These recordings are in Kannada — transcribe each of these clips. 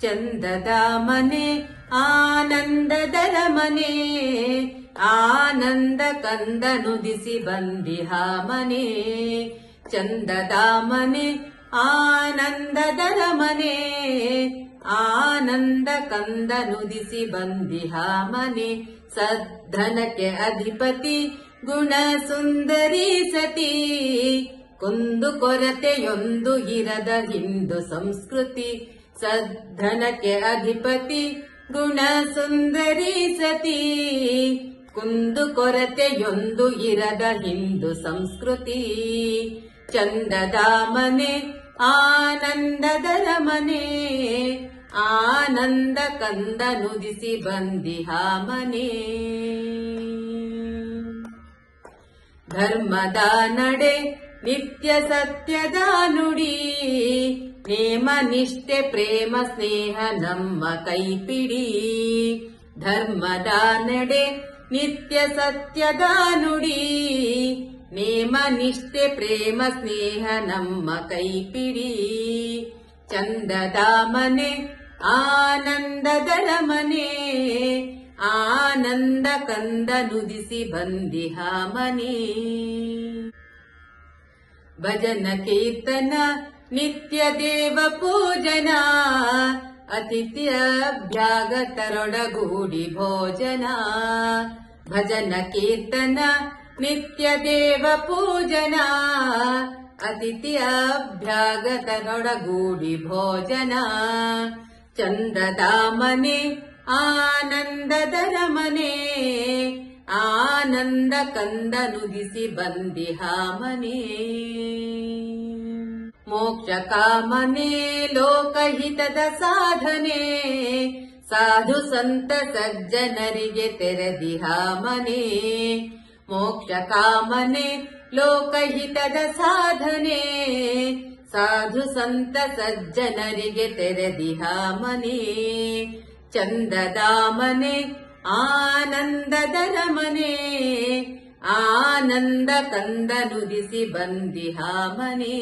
ಚಂದದ ಮನೆ ಆನಂದದರ ಮನೆ, ಆನಂದ ಕಂದ ನುದಿಸಿ ಬಂದಿಹ ಮನೆ. ಚಂದದ ಮನೆ ಆನಂದದರ ಮನೆ, ಆನಂದ ಕಂದ ನುದಿಸಿ ಬಂದಿಹ ಮನೆ. ಸದ್ಧನಕ್ಕೆ ಅಧಿಪತಿ ಗುಣ ಸುಂದರಿ ಸತಿ, ಕುಂದು ಕೊರತೆಯೊಂದು ಇರದ ಹಿಂದೂ ಸಂಸ್ಕೃತಿ. ಸದ್ಧನಕ್ಕೆ ಅಧಿಪತಿ ಗುಣ ಸುಂದರಿ ಸತಿ, ಕುಂದು ಕೊರತೆಯೊಂದು ಇರದ ಹಿಂದೂ ಸಂಸ್ಕೃತಿ. ಚಂದದ ಮನೆ ಆನಂದದರ ಮನೆ, ಆನಂದ ಕಂದ ನುದಿಸಿ ಬಂದಿಹ ಮನೆ. ಧರ್ಮದ ನಡೆ ನಿತ್ಯ ಸತ್ಯದ ನುಡಿ, ನೇಮ ನಿಷ್ಠೆ ಪ್ರೇಮ ಸ್ನೇಹ ನಮ್ಮ ಕೈಪಿಡಿ. ಧರ್ಮದ ನಡೆ ನಿತ್ಯ ಸತ್ಯದ ನುಡಿ, ನೇಮ ನಿಷ್ಠೆ ಪ್ರೇಮ ಸ್ನೇಹ ನಮ್ಮ ಕೈಪಿಡಿ. ಚಂದದ ಮನೆ ಆನಂದದರ ಮನೆ, ಆನಂದ ಕಂದ ನುದಿಸಿ ಬಂದಿಹ ಮನೆ. ಭಜನ ಕೀರ್ತನ ನಿತ್ಯ ದೇವ ಪೂಜನ, ಅತಿಥಿ ಅಭ್ಯಾಗತರೊಡಗೂಡಿ ಭೋಜನ. ಭಜನ ಕೀರ್ತನ ನಿತ್ಯ ದೇವ ಪೂಜನ, ಅತಿಥಿ ಅಭ್ಯಾಗತರೊಡಗೂಡಿ ಭೋಜನ. ಚಂದದ ಮನೆ ಆನಂದದರ ಮನೆ, ಆನಂದ ಕಂದ ನುದಿಸಿ ಬಂದಿಹ ಮನೆ. ಮೋಕ್ಷ ಕಾಮನೆ ಲೋಕಹಿತದ ಸಾಧನೆ, ಸಾಧು ಸಂತ ಸಜ್ಜನರಿಗೆ ತೆರೆದಿಹ ಮನೆ. ಮೋಕ್ಷ ಕಾಮನೆ ಲೋಕಹಿತದ ಸಾಧನೆ, ಸಾಧು ಸಂತ ಸಜ್ಜನರಿಗೆ ತೆರೆದಿಹ ಮನೆ. ಚಂದದ ಮನೆ ಆನಂದದರ ಮನೆ, ಆನಂದ ಕಂದ ನುದಿಸಿ ಬಂದಿಹ ಮನೆ.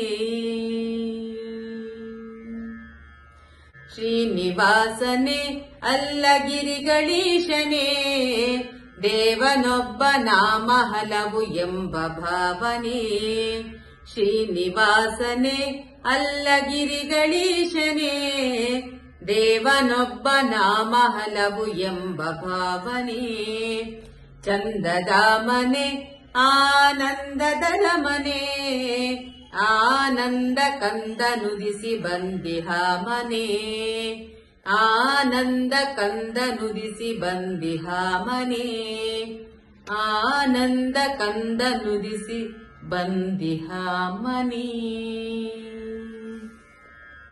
ಶ್ರೀನಿವಾಸನೆ ಅಲ್ಲಗಿರಿಗಳೀಶನೇ, ದೇವನೊಬ್ಬ ನಾಮ ಹಲವು ಎಂಬ ಭಾವನೆ. ಶ್ರೀನಿವಾಸನೆ ಅಲ್ಲಗಿರಿಗಳೀಶನೇ, ದೇವನೊಬ್ಬ ನಾಮ ಹಲವು ಎಂಬ ಭಾವನೆ. ಚಂದದ ಮನೆ ಆನಂದದರ ಮನೆ, ಆನಂದ ಕಂದ ನುದಿಸಿ ಬಂದಿಹ ಮನೆ. ಆನಂದ ಕಂದ ನುದಿಸಿ ಬಂದಿಹ ಮನೆ, ಆನಂದ ಕಂದ ನುದಿಸಿ ಬಂದಿಹ ಮನೆ.